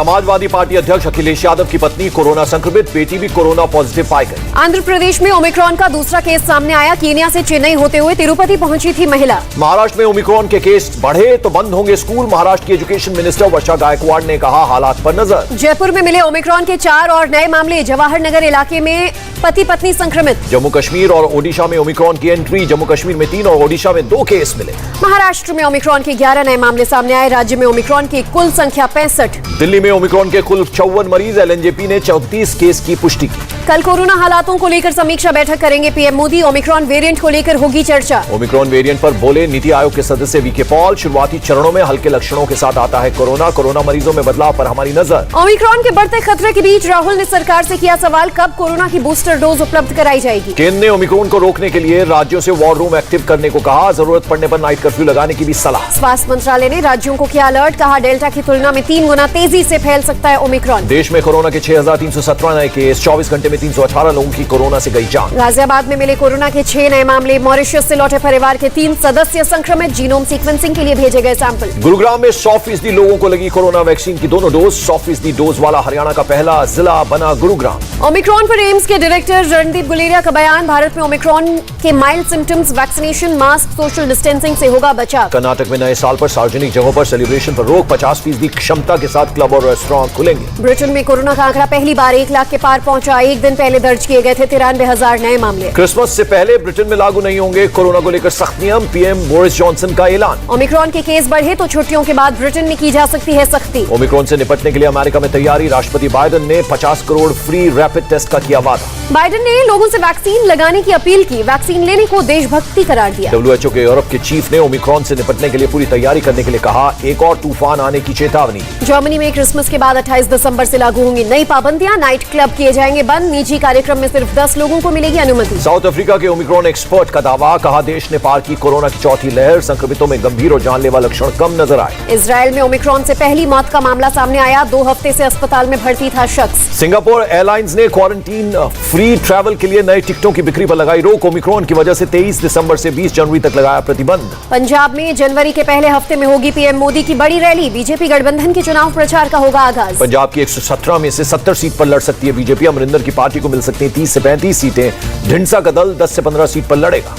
Samajwadi party अध्यक्ष अखिलेश यादव की पत्नी कोरोना संक्रमित, बेटी भी कोरोना पॉजिटिव पाई गई। आंध्र प्रदेश में ओमिक्रॉन का दूसरा केस सामने आया। केन्या से चेन्नई होते हुए तिरुपति पहुंची थी महिला। महाराष्ट्र में ओमिक्रॉन के केस बढ़े तो बंद होंगे स्कूल, महाराष्ट्र की एजुकेशन मिनिस्टर वर्षा गायकवाड़ ने कहा, हालात पर नजर। जयपुर में मिले ओमिक्रॉन के 4 और नए मामले। जवाहर नगर इलाके में पति पत्नी संक्रमित। जम्मू कश्मीर और ओडिशा में ओमिक्रॉन की एंट्री, जम्मू कश्मीर में 3 और ओडिशा में 2 केस मिले। महाराष्ट्र में ओमिक्रॉन के 11 नए मामले सामने आए। राज्य में ओमिक्रॉन की कुल संख्या 65। दिल्ली में ओमिक्रॉन के कुल 54 मरीज, एलएनजेपी ने 34 केस की पुष्टि की। कल कोरोना हालातों को लेकर समीक्षा बैठक करेंगे पीएम मोदी। ओमिक्रॉन वेरिएंट को लेकर होगी चर्चा। ओमिक्रॉन वेरिएंट पर बोले नीति आयोग के सदस्य वीके पॉल, शुरुआती चरणों में हल्के लक्षणों के साथ आता है कोरोना मरीजों में बदलाव पर हमारी नजर। ओमिक्रॉन के बढ़ते खतरे के बीच राहुल ने सरकार से किया सवाल, कब कोरोना की बूस्टर डोज उपलब्ध कराई जाएगी। केंद्र ने ओमिक्रॉन को रोकने के लिए राज्यों से वॉर रूम एक्टिव करने को कहा, जरूरत पड़ने पर नाइट कर्फ्यू लगाने की भी सलाह। स्वास्थ्य मंत्रालय ने राज्यों को किया अलर्ट, कहा डेल्टा की तुलना में 3 गुना तेजी से फैल सकता है ओमिक्रॉन। देश में कोरोना के 6317 नए केस, 24 घंटे में 318 लोगों की कोरोना से गई जान। गाजियाबाद में मिले कोरोना के 6 नए मामले। मॉरिशस से लौटे परिवार के 3 सदस्य संक्रमित, जीनोम सीक्वेंसिंग के लिए भेजे गए सैंपल। गुरुग्राम में 100% लोगों को लगी कोरोना वैक्सीन की दोनों डोज, 100% डोज वाला हरियाणा का पहला जिला बना गुरुग्राम। ओमिक्रॉन पर एम्स के डायरेक्टर रणदीप गुलेरिया का बयान, भारत में ओमिक्रॉन के mild symptoms, vaccination, mask, social distancing से होगा बचाव। कर्नाटक में नए साल पर सार्वजनिक जगहों पर सेलिब्रेशन पर रोक, 50% क्षमता के साथ क्लब और रेस्टोरेंट खुलेंगे। ब्रिटेन में कोरोना का आंकड़ा पहली बार 1 लाख के पार पहुंचा। एक दिन पहले दर्ज किए गए थे 93,000 नए मामले। क्रिसमस से पहले ब्रिटेन में लागू नहीं होंगे कोरोना को लेकर सख्त नियम, पीएम बोरिस जॉनसन का ऐलान। ओमिक्रॉन के केस बढ़े तो छुट्टियों के बाद ब्रिटेन में की जा सकती है सख्ती। ओमिक्रॉन से निपटने के लिए अमेरिका में तैयारी, राष्ट्रपति बाइडेन ने 50 करोड़ फ्री रैपिड टेस्ट का किया वादा। बाइडेन ने लोगों से वैक्सीन लगाने की अपील की, वैक्सीन लेने को देशभक्ति करार दिया। WHO के यूरोप के चीफ ने ओमिक्रॉन से निपटने के लिए पूरी तैयारी करने के लिए कहा, एक और तूफान आने की चेतावनी। जर्मनी में क्रिसमस के बाद 28 दिसंबर से लागू होंगी नई पाबंदियां, नाइट क्लब किए जाएंगे बंद, निजी कार्यक्रम में सिर्फ 10 लोगों को मिलेगी अनुमति। साउथ अफ्रीका के ओमिक्रॉन एक्सपर्ट का दावा, कहा देश ने पार की कोरोना की चौथी लहर, संक्रमितों में गंभीर और जानलेवा लक्षण कम नजर आए। इजरायल में ओमिक्रॉन से पहली मौत का मामला सामने आया, 2 हफ्ते से अस्पताल में भर्ती था शख्स। सिंगापुर एयरलाइंस ने क्वारंटीन फ्री ट्रैवल के लिए नए टिकटों की बिक्री पर लगाई रोक, ओमिक्रॉन की वजह से 23 दिसंबर से 20 जनवरी तक लगाया प्रतिबंध। पंजाब में जनवरी के पहले हफ्ते में होगी पीएम मोदी की बड़ी रैली, बीजेपी गठबंधन के चुनाव प्रचार का होगा आगाज। पंजाब की 117 में से 70 सीट पर लड़ सकती है बीजेपी, अमरिंदर की पार्टी को मिल सकती है 30 से 35 सीटें, ढिंडसा का दल 10 से 15 सीट पर लड़ेगा।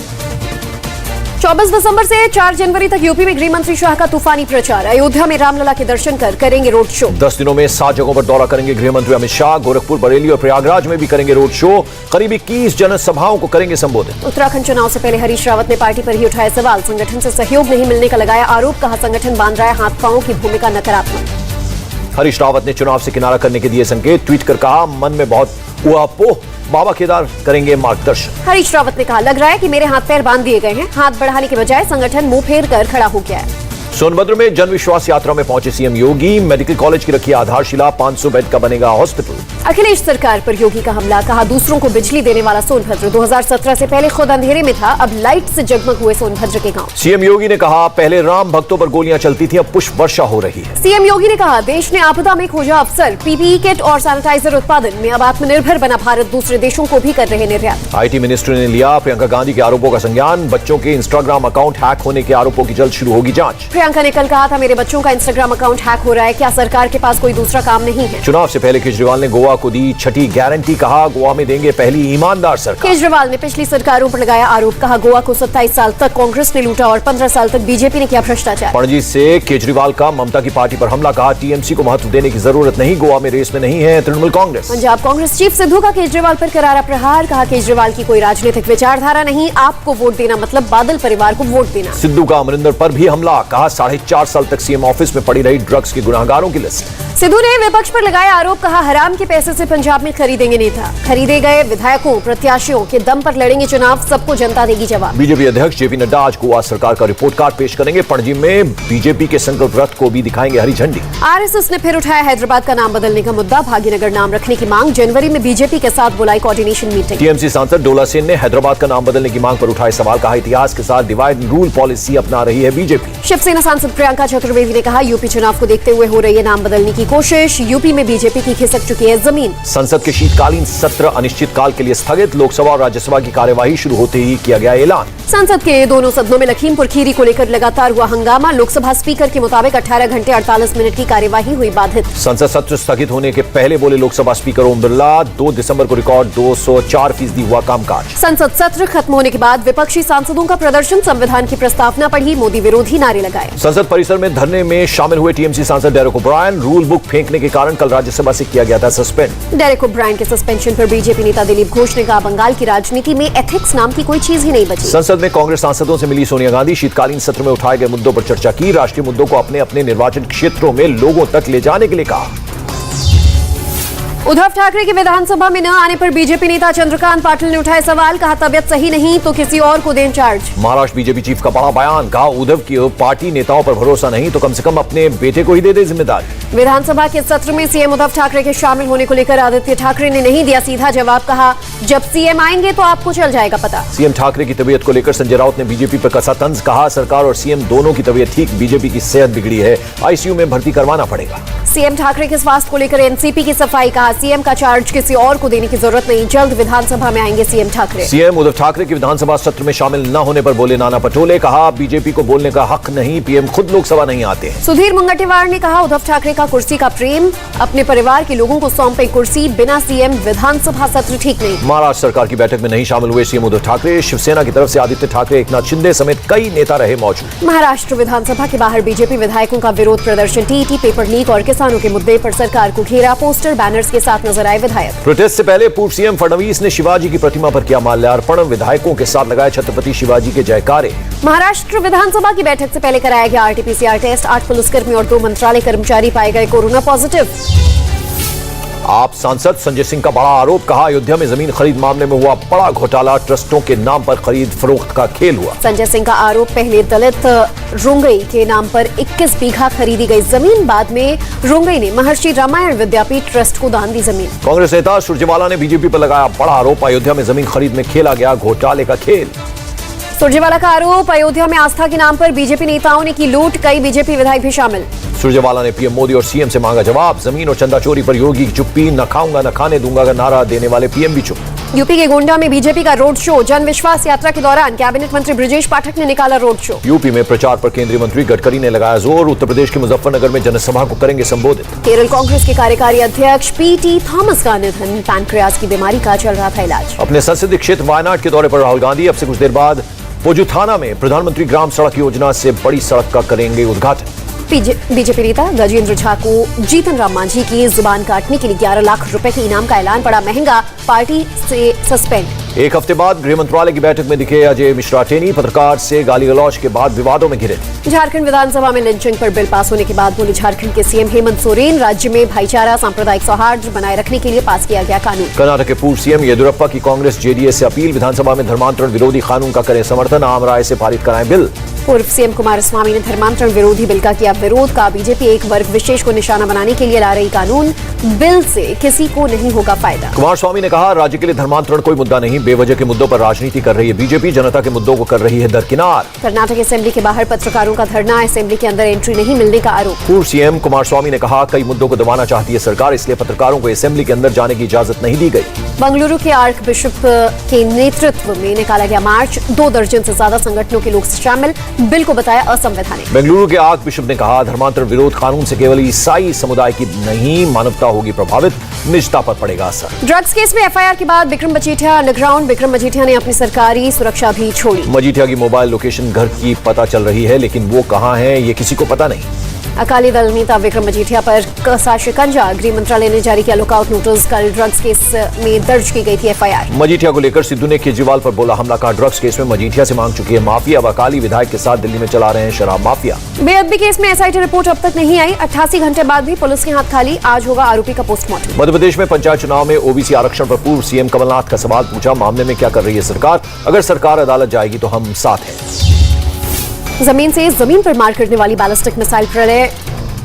24 दिसंबर से 4 जनवरी तक यूपी में गृह मंत्री शाह का तूफानी प्रचार, अयोध्या में रामलला के दर्शन कर करेंगे रोड शो। 10 दिनों में 7 जगहों पर दौरा करेंगे गृह मंत्री अमित शाह, गोरखपुर, बरेली और प्रयागराज में भी करेंगे रोड शो, करीब 21 जनसभाओं को करेंगे संबोधित। उत्तराखंड चुनाव से पहले हरीश रावत ने पार्टी पर ही उठाए सवाल, संगठन से सहयोग नहीं मिलने का लगाया आरोप, कहा संगठन बांध रहा है हाथ पांव की भूमिका नकारात्मक। हरीश रावत ने चुनाव से किनारा करने के दिए संकेत, ट्वीट कर कहा, मन में बहुत ऊहापोह, बाबा केदार करेंगे मार्गदर्शन। हरीश रावत ने कहा, लग रहा है कि मेरे हाथ पैर बांध दिए गए हैं, हाथ बढ़ाने के बजाय संगठन मुंह फेर कर खड़ा हो गया है। सोनभद्र में जन विश्वास यात्रा में पहुंचे सीएम योगी, मेडिकल कॉलेज की रखी आधारशिला, 500 बेड का बनेगा हॉस्पिटल। अखिलेश सरकार पर योगी का हमला, कहा दूसरों को बिजली देने वाला सोनभद्र 2017 से पहले खुद अंधेरे में था, अब लाइट से जगमग हुए सोनभद्र के गांव। सीएम योगी ने कहा, पहले राम भक्तों पर गोलियां चलती थी, अब पुष्प वर्षा हो रही है। सीएम योगी ने कहा, देश ने आपदा में खोजा अवसर, पीपीई किट और सैनिटाइजर उत्पादन में अब आत्मनिर्भर बना भारत, दूसरे देशों को भी कर रहे निर्यात। IT मिनिस्ट्री ने लिया प्रियंका गांधी के आरोपों का संज्ञान, बच्चों के इंस्टाग्राम अकाउंट हैक होने के आरोपों की जल्द शुरू होगी जांच। प्रियंका ने कल कहा था, मेरे बच्चों का इंस्टाग्राम अकाउंट हैक हो रहा है, क्या सरकार के पास कोई दूसरा काम नहीं है। चुनाव से पहले केजरीवाल ने गोवा को दी छठी गारंटी, कहा गोवा में देंगे पहली ईमानदार सरकार। केजरीवाल ने पिछली सरकारों पर लगाया आरोप, कहा गोवा को 27 साल तक कांग्रेस ने लूटा और 15 साल तक बीजेपी ने किया भ्रष्टाचार। पणजी से केजरीवाल का ममता की पार्टी पर हमला, कहा टीएमसी को महत्व देने की जरूरत नहीं, गोवा में रेस में नहीं है तृणमूल कांग्रेस। पंजाब कांग्रेस चीफ सिद्धू का केजरीवाल पर करारा प्रहार, कहा केजरीवाल की कोई राजनीतिक विचारधारा नहीं, आपको वोट देना मतलब बादल परिवार को वोट देना। सिद्धू का अमरिंदर पर भी हमला, कहा 4.5 साल तक सीएम ऑफिस में पड़ी रही ड्रग्स के गुनाहगारों की लिस्ट। सिद्धू ने विपक्ष पर लगाया आरोप, कहा हराम के पैसे से पंजाब में खरीदेंगे नेता, खरीदे गए विधायकों प्रत्याशियों के दम पर लड़ेंगे चुनाव, सबको जनता देगी जवाब। बीजेपी अध्यक्ष जेपी नड्डा आज गोवा सरकार का रिपोर्ट कार्ड पेश करेंगे, पणजी में बीजेपी के संकल्प रथ को भी दिखाएंगे हरी झंडी। आरएसएस ने फिर उठाया हैदराबाद का नाम बदलने का मुद्दा, भाग्यनगर नाम रखने की मांग, जनवरी में बीजेपी के साथ बुलाई कोऑर्डिनेशन मीटिंग। टीएमसी सांसद डोला सेन ने हैदराबाद का नाम बदलने की मांग पर उठाए सवाल, कहा इतिहास के साथ डिवाइड एंड रूल पॉलिसी अपना रही है बीजेपी। शिवसेना सांसद प्रियंका चतुर्वेदी ने कहा, यूपी चुनाव को देखते हुए हो रही है नाम बदलने की कोशिश। यूपी में बीजेपी की खिसक चुकी है जमीन। संसद के शीतकालीन सत्र अनिश्चितकाल के लिए स्थगित। लोकसभा और राज्यसभा की कार्यवाही शुरू होते ही किया गया ऐलान। संसद के दोनों सदनों में लखीमपुर खीरी को लेकर लगातार हुआ हंगामा। लोकसभा स्पीकर के मुताबिक 18 घंटे 48 मिनट की कार्यवाही हुई बाधित। संसद सत्र स्थगित होने के पहले बोले लोकसभा स्पीकर ओम बिरला, 2 दिसंबर को रिकॉर्ड 204% हुआ कामकाज। संसद सत्र खत्म होने के बाद विपक्षी सांसदों का प्रदर्शन, संविधान की प्रस्तावना पढ़ी, मोदी विरोधी नारे लगाए। संसद परिसर में धरने में शामिल हुए टीएमसी सांसद डेरेक ओब्रायन। रूल बुक फेंकने के कारण कल राज्यसभा से किया गया था सस्पेंड। डेरेक ओब्रायन के सस्पेंशन पर बीजेपी नेता दिलीप घोष ने कहा, बंगाल की राजनीति में एथिक्स नाम की कोई चीज ही नहीं बची। संसद में कांग्रेस सांसदों से मिली सोनिया गांधी। शीतकालीन सत्र में उठाए गए मुद्दों पर चर्चा की। राष्ट्रीय मुद्दों को अपने अपने निर्वाचन क्षेत्रों में लोगों तक ले जाने के लिए कहा। उद्धव ठाकरे की विधानसभा में न आने पर बीजेपी नेता चंद्रकांत पाटिल ने उठाए सवाल। कहा, तबियत सही नहीं तो किसी और को दें चार्ज। महाराष्ट्र बीजेपी चीफ का बड़ा बयान। कहा, उद्धव की पार्टी नेताओं पर भरोसा नहीं तो कम से कम अपने बेटे को ही दे दे जिम्मेदारी। विधानसभा के सत्र में सीएम उद्धव ठाकरे के शामिल होने को लेकर आदित्य ठाकरे ने नहीं दिया सीधा जवाब। कहा, जब सीएम आएंगे तो आपको चल जाएगा पता। सीएम ठाकरे की तबीयत को लेकर संजय राउत ने बीजेपी पर कसा तंज। कहा, सरकार और सीएम दोनों की तबीयत ठीक, बीजेपी की सेहत बिगड़ी है, आईसीयू में भर्ती करवाना पड़ेगा। सीएम ठाकरे के स्वास्थ्य को लेकर एनसीपी की सफाई। कहा, सीएम का चार्ज किसी और को देने की जरूरत नहीं, जल्द विधानसभा में आएंगे सीएम ठाकरे। सीएम उद्धव ठाकरे की विधानसभा सत्र में शामिल न होने पर बोले नाना पटोले। कहा, बीजेपी को बोलने का हक नहीं, पीएम खुद लोकसभा नहीं आते हैं। सुधीर मुंगटीवार ने कहा, उद्धव ठाकरे का कुर्सी का प्रेम, अपने परिवार के लोगों को सौंपे कुर्सी, बिना सीएम विधानसभा सत्र ठीक नहीं। महाराष्ट्र सरकार की बैठक में नहीं शामिल हुए सीएम उद्धव ठाकरे। शिवसेना की तरफ से आदित्य ठाकरे, एकनाथ शिंदे समेत कई नेता रहे मौजूद। महाराष्ट्र विधानसभा के बाहर बीजेपी विधायकों का विरोध प्रदर्शन। टीटी, पेपर लीक और किसानों के मुद्दे पर सरकार को घेरा। पोस्टर बैनर्स के साथ नजर आए विधायक। प्रोटेस्ट से पहले पूर्व सीएम फडणवीस ने शिवाजी की प्रतिमा पर किया माल्यार्पण। विधायकों के साथ लगाए छत्रपति शिवाजी के जयकारे। महाराष्ट्र विधानसभा की बैठक से पहले कराया गया आरटीपीसीआर टेस्ट। 8 पुलिसकर्मी और 2 मंत्रालय कर्मचारी पाए गए कोरोना पॉजिटिव। आप सांसद संजय सिंह का बड़ा आरोप। कहा, अयोध्या में जमीन खरीद मामले में हुआ बड़ा घोटाला, ट्रस्टों के नाम पर खरीद फरोख्त का खेल हुआ। संजय सिंह का आरोप, पहले दलित रुंगई के नाम पर 21 बीघा खरीदी गई जमीन, बाद में रुंगई ने महर्षि रामायण विद्यापीठ ट्रस्ट को दान दी जमीन। कांग्रेस नेता सुरजेवाला ने बीजेपी पर लगाया बड़ा आरोप। अयोध्या में जमीन खरीद में खेला गया घोटाले का खेल। सुरजेवाला का आरोप, अयोध्या में आस्था के नाम पर बीजेपी नेताओं ने की लूट, कई बीजेपी विधायक भी शामिल। सुरजेवाला ने पीएम मोदी और सीएम से मांगा जवाब। जमीन और चंदा चोरी पर योगी की चुप्पी। न खाऊंगा न खाने दूंगा का नारा देने वाले पीएम भी चुप। यूपी के गोंडा में बीजेपी का रोड शो। जन विश्वास यात्रा के दौरान कैबिनेट मंत्री ब्रजेश पाठक ने निकाला रोड शो। यूपी में प्रचार पर केंद्रीय मंत्री गडकरी ने लगाया जोर। उत्तर प्रदेश के मुजफ्फरनगर में जनसभा को करेंगे संबोधित। केरल कांग्रेस के कार्यकारी अध्यक्ष पीटी थॉमस का निधन। पैनक्रियाज की बीमारी का चल रहा था इलाज। अपने संसदीय क्षेत्र वायनाड के दौरे पर राहुल गांधी। अब से कुछ देर बाद पोजुथाना में प्रधानमंत्री ग्राम सड़क योजना से बड़ी सड़क का करेंगे उद्घाटन। बीजेपी नेता गजेंद्र झा को जीतन राम मांझी की जुबान काटने के लिए 11 लाख रुपए के इनाम का ऐलान। पड़ा महंगा, पार्टी से सस्पेंड। एक हफ्ते बाद गृह मंत्रालय की बैठक में दिखे अजय मिश्रा टेनी। पत्रकार से गाली गलौज के बाद विवादों में घिरे। झारखंड विधानसभा में लिंचिंग पर बिल पास होने के बाद बोले झारखंड के सीएम हेमंत सोरेन, राज्य में भाईचारा सांप्रदायिक सौहार्द बनाए रखने के लिए पास किया गया कानून। कर्नाटक के पूर्व सीएम येदियुरप्पा की कांग्रेस जेडीएस से अपील। विधानसभा में धर्मांतरण विरोधी कानून का करें समर्थन, आम राय से पारित कराएं बिल। पूर्व सीएम कुमारस्वामी ने धर्मांतरण विरोधी बिल का किया विरोध। का बीजेपी एक वर्ग विशेष को निशाना बनाने के लिए ला रही कानून, बिल से किसी को नहीं होगा फायदा। कुमारस्वामी ने कहा, राज्य के लिए धर्मांतरण कोई मुद्दा नहीं, बेवजह के मुद्दों पर राजनीति कर रही है बीजेपी, जनता के मुद्दों को कर रही है दरकिनार। कर्नाटक असेंबली के बाहर पत्रकारों का धरना, असेंबली के अंदर एंट्री नहीं मिलने का आरोप। पूर्व सीएम कुमारस्वामी ने कहा, कई मुद्दों को दबाना चाहती है सरकार, इसलिए पत्रकारों को असेंबली के अंदर जाने की इजाजत नहीं दी गई। बंगलुरु के आर्क बिशप के नेतृत्व में निकाला गया मार्च। 2 दर्जन से ज्यादा संगठनों के लोग शामिल, बिल को बताया असंवैधानिक। बेंगलुरु के आर्क बिशप ने कहा, धर्मांतरण विरोध कानून से केवल ईसाई समुदाय की नहीं, मानवता होगी प्रभावित, निजता पर पड़ेगा असर। ड्रग्स केस में एफआईआर के बाद विक्रम मजीठिया अंडरग्राउंड। विक्रम मजीठिया ने अपनी सरकारी सुरक्षा भी छोड़ी। मजीठिया की मोबाइल लोकेशन घर की पता चल रही है, लेकिन वो कहां है ये किसी को पता नहीं। अकाली दल नेता विक्रम मजीठिया पर कसा शिकंजा। गृह मंत्रालय ने जारी किया लुकआउट नोटिस। कल ड्रग्स केस में दर्ज की गई थी एफआईआर। मजीठिया को लेकर सिद्धू ने केजरीवाल पर बोला हमला। का ड्रग्स केस में मजीठिया से मांग चुकी है माफी। अब अकाली विधायक के साथ दिल्ली में चला रहे हैं शराब माफिया। बेअदबी केस में एसआईटी रिपोर्ट अब तक नहीं आई। 88 घंटे बाद भी पुलिस के हाथ खाली। आज होगा आरोपी का पोस्टमार्टम। मध्य प्रदेश में पंचायत चुनाव में ओबीसी आरक्षण पर पूर्व सीएम कमलनाथ का सवाल पूछा, मामले में क्या कर रही है सरकार? अगर सरकार अदालत जाएगी तो हम साथ हैं। जमीन से जमीन पर मार करने वाली बैलिस्टिक मिसाइल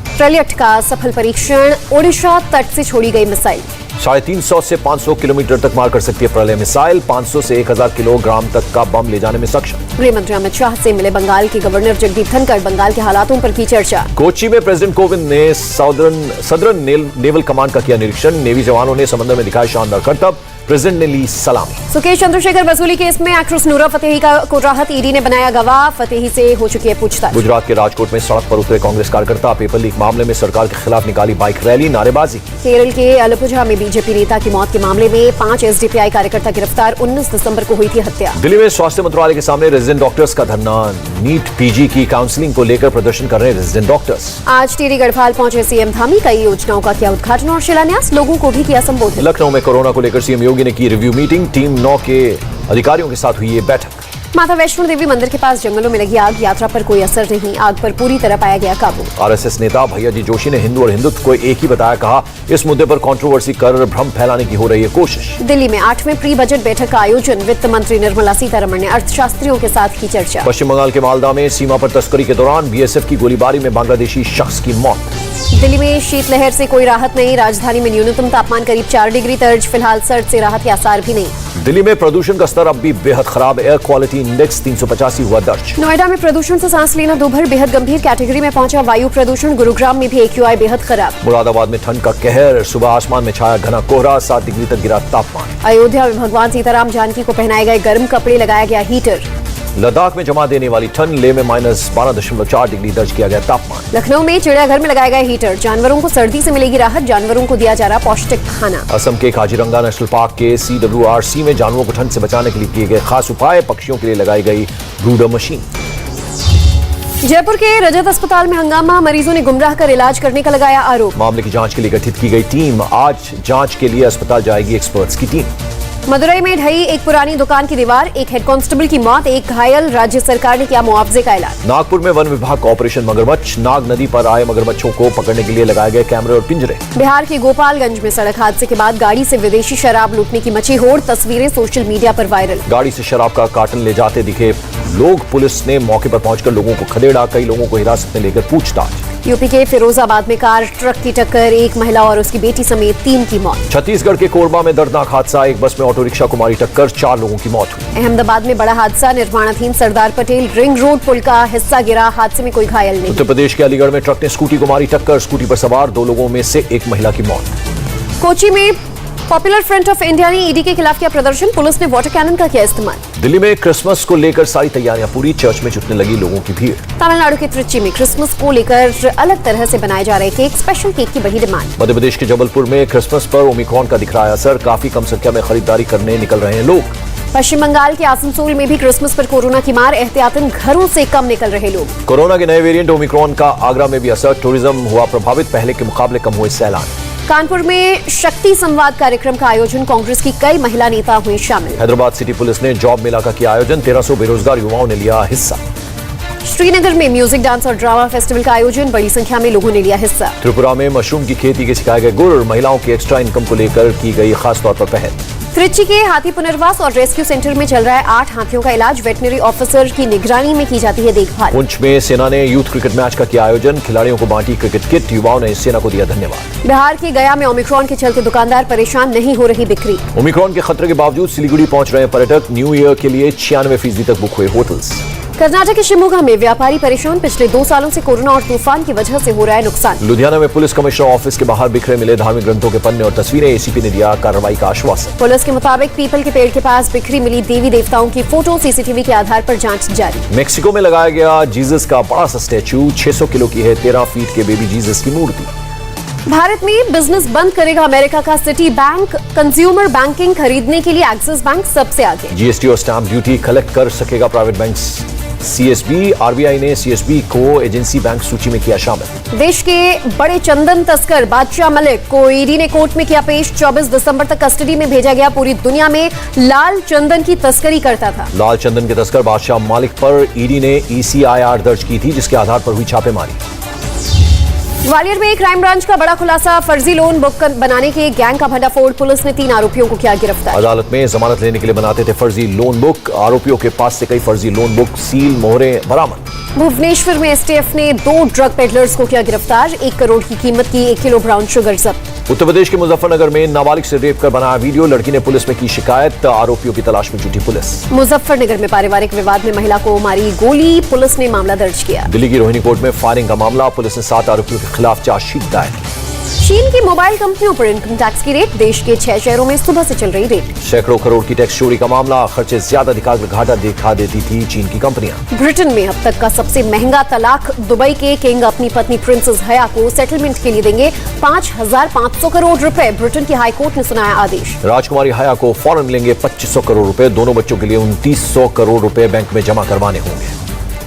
प्रलयट का सफल परीक्षण। ओडिशा तट से छोड़ी गई मिसाइल 350 से 500 किलोमीटर तक मार कर सकती है प्रलय मिसाइल, 500 से 1000 किलोग्राम तक का बम ले जाने में सक्षम। गृह मंत्री अमित शाह से मिले बंगाल के गवर्नर जगदीप धनखड़, बंगाल के हालातों पर की चर्चा। कोच्चि में प्रेसिडेंट कोविंद ने सदर्न नेवल कमांड का किया निरीक्षण, नेवी जवानों ने समंदर में दिखाया शानदार करतब, प्रेसिडेंट ने ली सलामी। सुकेश चंद्रशेखर वसूली केस में एक्ट्रेस नूरा फतेही को राहत, ईडी ने बनाया गवाह, फतेही से हो चुकी है पूछताछ। गुजरात के राजकोट में सड़क पर उतरे कांग्रेस कार्यकर्ता, पेपर लीक मामले में सरकार के खिलाफ निकाली बाइक रैली, नारेबाजी। केरल के अलपुझा में बीजेपी नेता की मौत के मामले में 5 एसडीपीआई कार्यकर्ता गिरफ्तार, 19 दिसंबर को हुई थी हत्या। दिल्ली में स्वास्थ्य मंत्रालय के सामने रेजिडेंट डॉक्टर्स का धरना, नीट पीजी की काउंसलिंग को लेकर प्रदर्शन कर रहे रेजिडेंट डॉक्टर्स। आज टिहरी गढ़वाल पहुंचे सीएम धामी, कई योजनाओं का किया उद्घाटन और शिलान्यास, लोगों को भी किया संबोधित। लखनऊ में कोरोना को लेकर सीएम योगी ने की रिव्यू मीटिंग, टीम 9 के अधिकारियों के साथ हुई ये बैठक। माता वैष्णो देवी मंदिर के पास जंगलों में लगी आग, यात्रा पर कोई असर नहीं, आग पर पूरी तरह पाया गया काबू। आरएसएस नेता भैयाजी जोशी ने हिंदू और हिंदुत्व को एक ही बताया, कहा इस मुद्दे पर कंट्रोवर्सी कर भ्रम फैलाने की हो रही है कोशिश। दिल्ली में 8वें प्री बजट बैठक का आयोजन, वित्त मंत्री निर्मला सीतारमण ने अर्थशास्त्रियों के साथ की चर्चा। पश्चिम बंगाल के मालदा में सीमा पर तस्करी के दौरान बीएसएफ की गोलीबारी में बांग्लादेशी शख्स की मौत। दिल्ली में शीतलहर से कोई राहत नहीं, राजधानी में न्यूनतम तापमान करीब 4 डिग्री दर्ज, फिलहाल सर्द से राहत के आसार भी नहीं। दिल्ली में प्रदूषण का स्तर अब भी बेहद खराब, एयर क्वालिटी इंडेक्स 385 हुआ दर्ज। नोएडा में प्रदूषण से सांस लेना दोभर, बेहद गंभीर कैटेगरी में पहुंचा वायु प्रदूषण, गुरुग्राम में भी AQI बेहद खराब। मुरादाबाद में ठंड का कहर, सुबह आसमान में छाया घना कोहरा, 7 डिग्री तक गिरा तापमान। अयोध्या में भगवान सीताराम जानकी को पहनाए गए गर्म कपड़े, लगाया गया हीटर। लद्दाख में जमा देने वाली ठंड, लेह में -12.4 डिग्री दर्ज किया गया तापमान। लखनऊ में चिड़ियाघर में लगाए गए हीटर, जानवरों को सर्दी से मिलेगी राहत, जानवरों को दिया जा रहा पौष्टिक खाना। असम के काजीरंगा नेशनल पार्क के CWRC में जानवरों को ठंड से बचाने के लिए किए गए खास उपाय, पक्षियों के लिए लगाई गई ब्रूडर मशीन। जयपुर के रजत अस्पताल में हंगामा, मरीजों ने गुमराह कर इलाज करने का लगाया आरोप। मामले की जांच के लिए गठित की गई टीम, आज जांच के लिए अस्पताल जाएगी एक्सपर्ट्स की टीम। मदुरई में ढही एक पुरानी दुकान की दीवार, एक हेड कांस्टेबल की मौत, एक घायल, राज्य सरकार ने किया मुआवजे का ऐलान। नागपुर में वन विभाग का ऑपरेशन मगरमच्छ, नाग नदी पर आए मगरमच्छों को पकड़ने के लिए लगाए गए कैमरे और पिंजरे। बिहार के गोपालगंज में सड़क हादसे के बाद गाड़ी से विदेशी शराब लूटने की मची होड़, तस्वीरें सोशल मीडिया पर वायरल। गाड़ी से शराब का कार्टन ले जाते दिखे लोग, पुलिस ने मौके पर पहुंचकर लोगों को खदेड़ा, कई लोगों को हिरासत में लेकर पूछताछ। यूपी के फिरोजाबाद में कार ट्रक की टक्कर, एक महिला और उसकी बेटी समेत 3 की मौत। छत्तीसगढ़ के कोरबा में दर्दनाक हादसा, एक बस में ऑटो रिक्शा को मारी टक्कर, 4 लोगों की मौत हुई। अहमदाबाद में बड़ा हादसा, निर्माणाधीन सरदार पटेल रिंग रोड पुल का हिस्सा गिरा, हादसे में कोई घायल नहीं। उत्तर प्रदेश के अलीगढ़ में ट्रक ने स्कूटी को मारी टक्कर, स्कूटी पर सवार 2 लोगों में से एक महिला की मौत। कोच्चि में पॉपुलर फ्रंट ऑफ इंडिया ने ईडी के खिलाफ किया प्रदर्शन, पुलिस ने वाटर कैनन का किया इस्तेमाल। दिल्ली में क्रिसमस को लेकर सारी तैयारियां पूरी, चर्च में जुटने लगी लोगों की भीड़। तमिलनाडु के त्रिची में क्रिसमस को लेकर अलग तरह से बनाए जा रहे केक, स्पेशल केक की बड़ी डिमांड। मध्य प्रदेश के जबलपुर में क्रिसमस पर ओमिक्रॉन का दिख रहा है असर, काफी कम संख्या में खरीदारी करने निकल रहे हैं लोग। पश्चिम बंगाल के आसनसोल में भी क्रिसमस पर कोरोना की मार, एहतियातन घरों से कम निकल रहे लोग। कोरोना के नए वेरिएंट ओमिक्रॉन का आगरा में भी असर, टूरिज्म हुआ प्रभावित, पहले के मुकाबले कम हुए सैलान। कानपुर में शक्ति संवाद कार्यक्रम का आयोजन, कांग्रेस की कई महिला नेता हुई शामिल। हैदराबाद सिटी पुलिस ने जॉब मेला का किया आयोजन, 1300 बेरोजगार युवाओं ने लिया हिस्सा। श्रीनगर में म्यूजिक, डांस और ड्रामा फेस्टिवल का आयोजन, बड़ी संख्या में लोगों ने लिया हिस्सा। त्रिपुरा में मशरूम की खेती के सिखाए गए गुर, महिलाओं की एक्स्ट्रा इनकम को लेकर की गई खास तौर पर पहल। त्रिची के हाथी पुनर्वास और रेस्क्यू सेंटर में चल रहा है 8 हाथियों का इलाज, वेटनरी ऑफिसर की निगरानी में की जाती है देखभाल। पुंछ में सेना ने यूथ क्रिकेट मैच का किया आयोजन, खिलाड़ियों को बांटी क्रिकेट किट, युवाओं ने सेना को दिया धन्यवाद। बिहार के गया में ओमिक्रॉन के चलते दुकानदार परेशान, नहीं हो रही बिक्री। ओमिक्रॉन के खतरे के बावजूद सिलीगुड़ी पहुंच रहे पर्यटक, न्यू ईयर के लिए 96% तक बुक हुए होटल्स। कर्नाटक के शिमोगा में व्यापारी परेशान, पिछले 2 सालों से कोरोना और तूफान की वजह से हो रहा है नुकसान। लुधियाना में पुलिस कमिश्नर ऑफिस के बाहर बिखरे मिले धार्मिक ग्रंथों के पन्ने और तस्वीरें, एसीपी ने दिया कार्रवाई का आश्वासन। पुलिस के मुताबिक पीपल के पेड़ के पास बिखरी मिली देवी देवताओं की फोटो, सीसीटीवी के आधार पर जांच जारी। मेक्सिको में लगाया गया जीसस का बड़ा सा स्टैचू, 600 किलो की है 13 फीट के बेबी जीसस की मूर्ति। भारत में बिजनेस बंद करेगा अमेरिका का सिटी बैंक, कंज्यूमर बैंकिंग खरीदने के लिए एक्सिस बैंक सबसे आगे। जीएसटी और स्टैंप ड्यूटी कलेक्ट कर सकेगा प्राइवेट बैंक सीएसबी, आरबीआई ने सीएसबी को एजेंसी बैंक सूची में किया शामिल। देश के बड़े चंदन तस्कर बादशाह मलिक को ईडी ने कोर्ट में किया पेश, 24 दिसंबर तक कस्टडी में भेजा गया। पूरी दुनिया में लाल चंदन की तस्करी करता था। लाल चंदन के तस्कर बादशाह मलिक पर ईडी ने ECIR दर्ज की थी, जिसके आधार पर हुई छापेमारी। ग्वालियर में क्राइम ब्रांच का बड़ा खुलासा, फर्जी लोन बुक बनाने के गैंग का भंडाफोड़, पुलिस ने 3 आरोपियों को किया गिरफ्तार। अदालत में जमानत लेने के लिए बनाते थे फर्जी लोन बुक, आरोपियों के पास से कई फर्जी लोन बुक, सील मोहरें बरामद। भुवनेश्वर में एसटीएफ ने 2 ड्रग पेडलर्स को किया गिरफ्तार, 1 करोड़ की कीमत की 1 किलो ब्राउन शुगर जब्त। उत्तर प्रदेश के मुजफ्फरनगर में नाबालिग से रेप कर बनाया वीडियो, लड़की ने पुलिस में की शिकायत, आरोपियों की तलाश में जुटी पुलिस। मुजफ्फरनगर में पारिवारिक विवाद में महिला को मारी गोली, पुलिस ने मामला दर्ज किया। दिल्ली की रोहिणी कोर्ट में फायरिंग का मामला, पुलिस ने 7 आरोपियों के खिलाफ चार्जशीट दायर की। चीन की मोबाइल कंपनियों पर इनकम टैक्स की रेट, देश के 6 शहरों में सुबह से चल रही रेट। सैकड़ों करोड़ की टैक्स चोरी का मामला, खर्चे ज्यादा दिखाकर घाटा दिखा देती थी चीन की कंपनियां। ब्रिटेन में अब तक का सबसे महंगा तलाक, दुबई के किंग अपनी पत्नी प्रिंसेस हया को सेटलमेंट के लिए देंगे 5,500 करोड़ रुपए, ब्रिटेन की हाईकोर्ट ने सुनाया आदेश। राजकुमारी हया को फौरन मिलेंगे 2500 करोड़ रुपए, दोनों बच्चों के लिए 2900 करोड़ रुपए बैंक में जमा करवाने होंगे।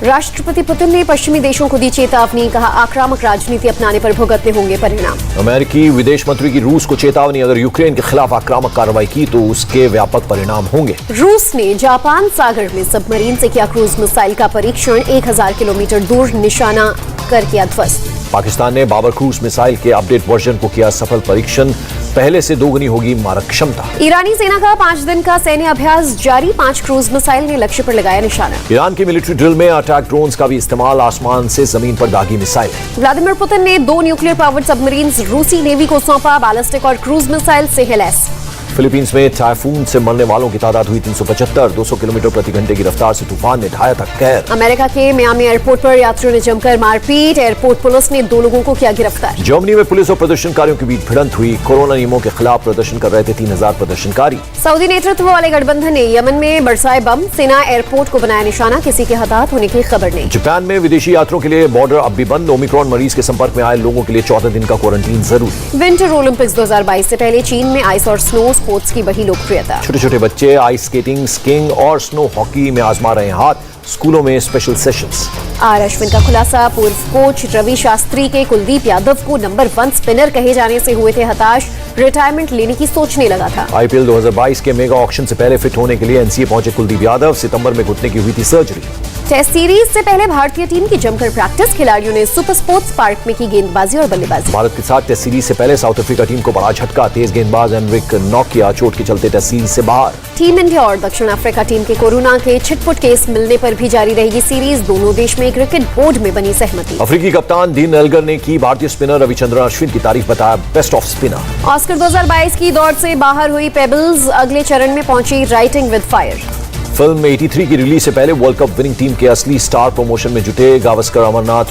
राष्ट्रपति पुतिन ने पश्चिमी देशों को दी चेतावनी, कहा आक्रामक राजनीति अपनाने पर भुगतने होंगे परिणाम। अमेरिकी विदेश मंत्री की रूस को चेतावनी, अगर यूक्रेन के खिलाफ आक्रामक कार्रवाई की तो उसके व्यापक परिणाम होंगे। रूस ने जापान सागर में सबमरीन से किया क्रूज मिसाइल का परीक्षण, 1000 किलोमीटर दूर निशाना कर किया ध्वस्त। पाकिस्तान ने बाबर क्रूज मिसाइल के अपडेट वर्जन को किया सफल परीक्षण, पहले से 2 गुनी होगी मारक क्षमता। ईरानी सेना का 5 दिन का सैन्य अभ्यास जारी, 5 क्रूज मिसाइल ने लक्ष्य पर लगाया निशाना। ईरान की मिलिट्री ड्रिल में अटैक ड्रोन्स का भी इस्तेमाल, आसमान से जमीन पर दागी मिसाइल। व्लादिमीर पुतिन ने 2 न्यूक्लियर पावर्ड सबमरीन रूसी नेवी को सौंपा, बैलिस्टिक और क्रूज मिसाइल से है लैस। फिलीपींस में टाइफून से मरने वालों की तादाद हुई 375, 200 किलोमीटर प्रति घंटे की रफ्तार से तूफान ने ढाया था कहर। अमेरिका के मियामी एयरपोर्ट पर यात्रियों ने जमकर मारपीट, एयरपोर्ट पुलिस ने 2 लोगों को किया गिरफ्तार। जर्मनी में पुलिस और प्रदर्शनकारियों के बीच भिड़ंत हुई, कोरोना नियमों के खिलाफ प्रदर्शन कर रहे थे 3000 प्रदर्शनकारी। सऊदी नेतृत्व वाले गठबंधन ने यमन में बरसाए बम, सेना एयरपोर्ट को बनाया निशाना, किसी के हताहत होने की खबर नहीं। जापान में विदेशी यात्रियों के लिए बॉर्डर अब भी बंद, ओमिक्रॉन मरीज के संपर्क में आए लोगों के लिए 14 दिन का क्वारंटीन जरूरी। विंटर ओलंपिक्स 2022 से पहले चीन में आइस और स्नो स्पोर्ट्स की बढ़ी लोकप्रियता। छोटे छोटे बच्चे आइस स्केटिंग, स्कीइंग और स्नो हॉकी में आजमा रहे हैं हाथ, स्कूलों में स्पेशल सेशंस। आर अश्विन का खुलासा, पूर्व कोच रवि शास्त्री के कुलदीप यादव को नंबर 1 स्पिनर कहे जाने से हुए थे हताश, रिटायरमेंट लेने की सोचने लगा था। आईपीएल 2022 के मेगा ऑक्शन से पहले फिट होने के लिए एनसीए पहुंचे कुलदीप यादव, सितंबर में घुटने की हुई थी सर्जरी। टेस्ट सीरीज से पहले भारतीय टीम की जमकर प्रैक्टिस, खिलाड़ियों ने सुपर स्पोर्ट्स पार्क में की गेंदबाजी और बल्लेबाजी। भारत के साथ टेस्ट सीरीज से पहले साउथ अफ्रीका टीम को बड़ा झटका, तेज गेंदबाज एनरिक नॉकिया चोट के चलते टेस्ट सीरीज से बाहर। टीम इंडिया और दक्षिण अफ्रीका टीम के कोरोना के छिटपुट केस मिलने पर भी जारी रहेगी सीरीज, दोनों देश में क्रिकेट बोर्ड में बनी सहमति। अफ्रीकी कप्तान डीन एल्गर ने की भारतीय स्पिनर रविचंद्रन अश्विन की तारीफ, बताया बेस्ट ऑफ स्पिनर। ऑस्कर 2022 की दौड़ से बाहर हुई पेबल्स, अगले चरण में पहुंची राइटिंग विद फायर। फिल्म 83 की रिलीज से पहले वर्ल्ड कप विनिंग टीम के असली स्टार प्रमोशन में जुटे गावस्कर, अमरनाथ,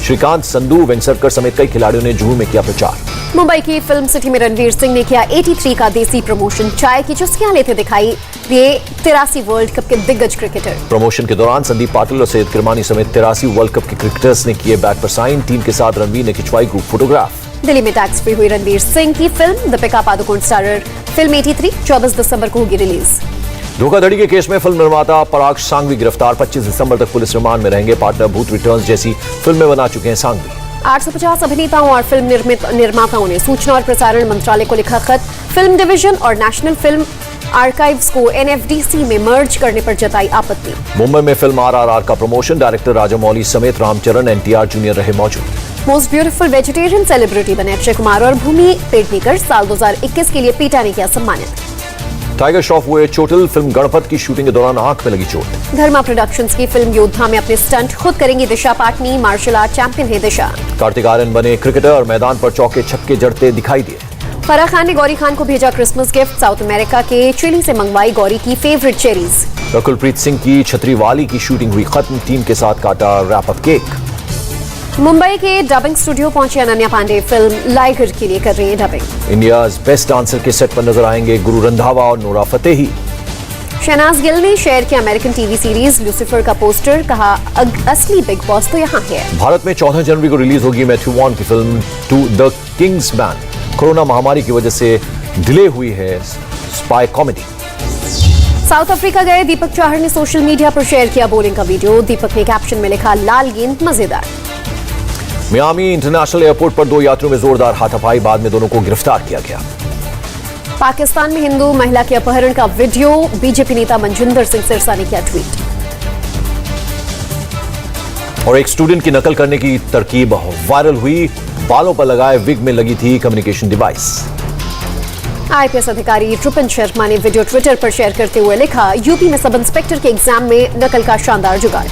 श्रीकांत, संधू, वेंगसरकर समेत कई खिलाड़ियों ने जुहू में किया प्रचार। मुंबई की फिल्म सिटी में रणवीर सिंह ने किया 83 का देसी प्रमोशन, चाय की चुस्कियां लेते दिखाई दिए 83 वर्ल्ड कप के दिग्गज क्रिकेटर। प्रमोशन के दौरान संदीप पाटिल और सैयद किरमानी समेत 83 वर्ल्ड कप के क्रिकेटर्स ने किए बैट पर साइन, टीम के साथ रणवीर ने खिंचवाई ग्रुप फोटोग्राफ। दिल्ली में टैक्स फ्री हुई रणवीर सिंह की film, Deepika Padukone starrer film 83 24 दिसंबर को होगी रिलीज। धोखाधड़ी के केस में फिल्म निर्माता पराग सांघवी गिरफ्तार, 25 दिसंबर तक पुलिस रिमांड में रहेंगे। पार्टनर भूत रिटर्न्स जैसी फिल्में बना चुके हैं सांघवी। 850 अभिनेताओं और फिल्म निर्माताओं ने सूचना और प्रसारण मंत्रालय को लिखा खत, फिल्म डिवीजन और नेशनल फिल्म आर्काइव्स को एनएफडीसी में मर्ज करने पर जताई आपत्ति। मुंबई में फिल्म आरआरआर का प्रमोशन, डायरेक्टर राजामौली समेत रामचरण, एनटीआर जूनियर रहे मौजूद। मोस्ट ब्यूटीफुल वेजिटेरियन सेलिब्रिटी बने अक्षय कुमार और भूमि पेडनेकर, साल 2021 के लिए पीटा ने किया सम्मानित। टाइगर श्रॉफ हुए चोटिल, फिल्म गणपत की शूटिंग के दौरान आंख में लगी चोट। धर्मा प्रोडक्शंस की फिल्म योद्धा में अपने स्टंट खुद करेंगी दिशा पाटनी, मार्शल आर्ट चैंपियन है दिशा। कार्तिक आर्यन बने क्रिकेटर, मैदान पर चौके छक्के जड़ते दिखाई दिए। फराह खान ने गौरी खान को भेजा क्रिसमस गिफ्ट, साउथ अमेरिका के चिली से मंगवाई गौरी की फेवरेट चेरीज। रकुलप्रीत सिंह की छतरी वाली की शूटिंग हुई खत्म, टीम के साथ काटा रैप अप केक। मुंबई के डबिंग स्टूडियो पहुंची अनन्या पांडे, फिल्म लाइगर के लिए कर रही है डबिंग। इंडियाज बेस्ट डांसर के सेट पर नजर आएंगे गुरु रंधावा और नूरा फतेही। शहनाज गिल ने शेयर किया अमेरिकन टीवी सीरीज लूसीफर का पोस्टर, कहा असली बिग बॉस तो यहाँ है। भारत में 14 जनवरी को रिलीज होगी मैथ्यू वॉन की film to the King's Man, corona महामारी की वजह से डिले हुई है स्पाई कॉमेडी। साउथ अफ्रीका गए दीपक चाहर ने सोशल मीडिया पर शेयर किया बॉलिंग का वीडियो, दीपक ने कैप्शन में लिखा लाल गेंद मजेदार। मियामी इंटरनेशनल एयरपोर्ट पर 2 यात्रियों में जोरदार हाथापाई, बाद में दोनों को गिरफ्तार किया गया। पाकिस्तान में हिंदू महिला के अपहरण का वीडियो, बीजेपी नेता मनजिंदर सिंह सिरसा ने किया ट्वीट। और एक स्टूडेंट की नकल करने की तरकीब वायरल हुई, बालों पर लगाए विग में लगी थी कम्युनिकेशन डिवाइस। आईपीएस अधिकारी ट्रुपन शर्मा ने वीडियो ट्विटर पर शेयर करते हुए लिखा, यूपी में सब इंस्पेक्टर के एग्जाम में नकल का शानदार जुगाड़।